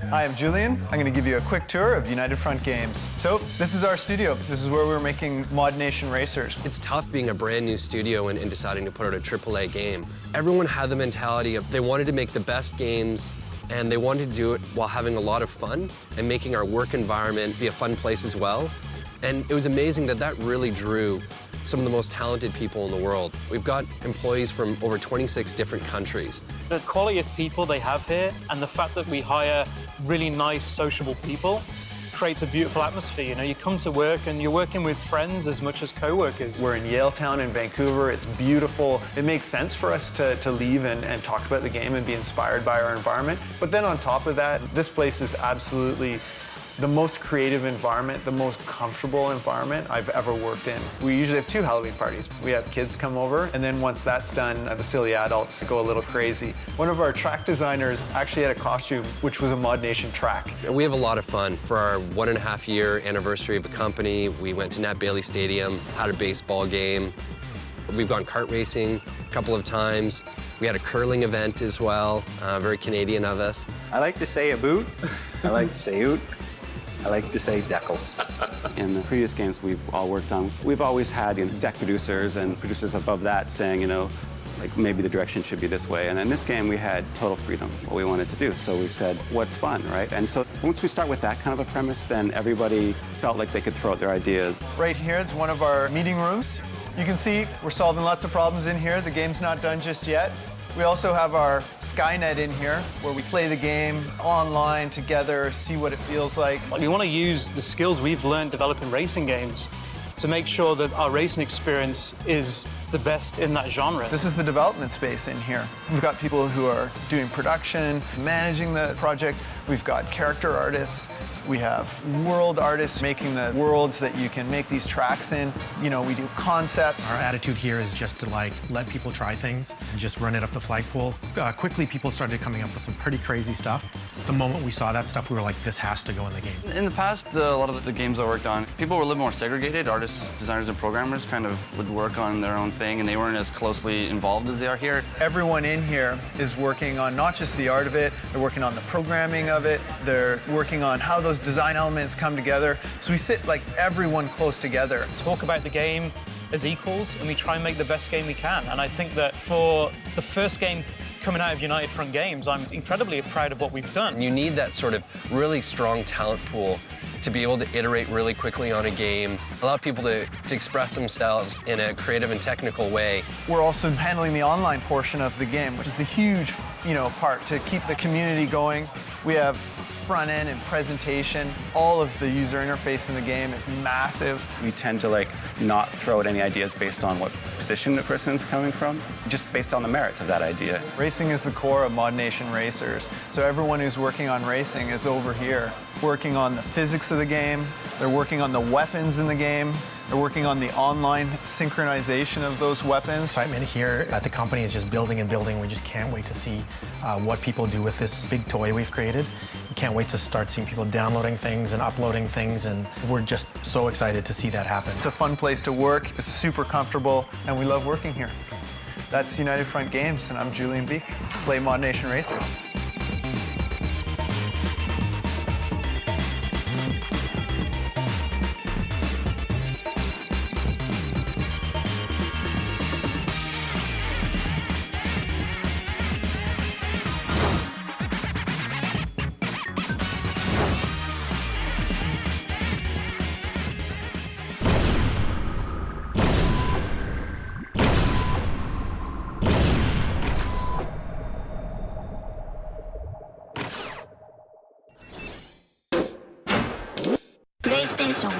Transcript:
Hi, I'm Julian. I'm going to give you a quick tour of United Front Games. So, this is our studio. This is where we're making Mod Nation Racers. It's tough being a brand new studio and deciding to put out a AAA game. Everyone had the mentality of they wanted to make the best games and they wanted to do it while having a lot of fun and making our work environment be a fun place as well. And it was amazing that that really drew some of the most talented people in the world. We've got employees from over 26 different countries. The quality of people they have here and the fact that we hire really nice, sociable people creates a beautiful atmosphere. You know, you come to work and you're working with friends as much as co-workers. We're in Yaletown in Vancouver. It's beautiful. It makes sense for us to leave and talk about the game and be inspired by our environment. But then on top of that, this place is absolutely the most creative environment, the most comfortable environment I've ever worked in. We usually have 2 Halloween parties. We have kids come over, and then once that's done, the silly adults go a little crazy. One of our track designers actually had a costume, which was a Mod Nation track. We have a lot of fun. For our 1.5-year anniversary of the company, we went to Nat Bailey Stadium, had a baseball game. We've gone kart racing a couple of times. We had a curling event as well, very Canadian of us. I like to say a boot. I like to say oot. I like to say decals. In the previous games we've all worked on, we've always had exec producers and producers above that saying, like maybe the direction should be this way. And in this game we had total freedom, what we wanted to do. So we said, what's fun, right? And so once we start with that kind of a premise, then everybody felt like they could throw out their ideas. Right here is one of our meeting rooms. You can see we're solving lots of problems in here. The game's not done just yet. We also have our Skynet in here, where we play the game online together, see what it feels like. We want to use the skills we've learned developing racing games to make sure that our racing experience is the best in that genre. This is the development space in here. We've got people who are doing production, managing the project. We've got character artists. We have world artists making the worlds that you can make these tracks in. You know, we do concepts. Our attitude here is just to let people try things and just run it up the flagpole. Quickly, people started coming up with some pretty crazy stuff. The moment we saw that stuff, we were like, this has to go in the game. In the past, a lot of the games I worked on, people were a little more segregated. Artists, designers, and programmers kind of would work on their own thing, and they weren't as closely involved as they are here. Everyone in here is working on not just the art of it, they're working on the programming of it, they're working on how those design elements come together. So we sit like everyone close together. Talk about the game as equals, and we try and make the best game we can. And I think that for the first game coming out of United Front Games, I'm incredibly proud of what we've done. You need that sort of really strong talent pool to be able to iterate really quickly on a game, allow people to express themselves in a creative and technical way. We're also handling the online portion of the game, which is the huge, part to keep the community going. We have front end and presentation. All of the user interface in the game is massive. We tend to not throw out any ideas based on what position the person's coming from, just based on the merits of that idea. Racing is the core of Mod Nation Racers. So everyone who's working on racing is over here, working on the physics of the game. They're working on the weapons in the game. They're working on the online synchronization of those weapons. Excitement here at the company is just building and building. We just can't wait to see what people do with this big toy we've created. We can't wait to start seeing people downloading things and uploading things, and we're just so excited to see that happen. It's a fun place to work. It's super comfortable, and we love working here. That's United Front Games, and I'm Julian Beek. Play Mod Nation Racers. PlayStation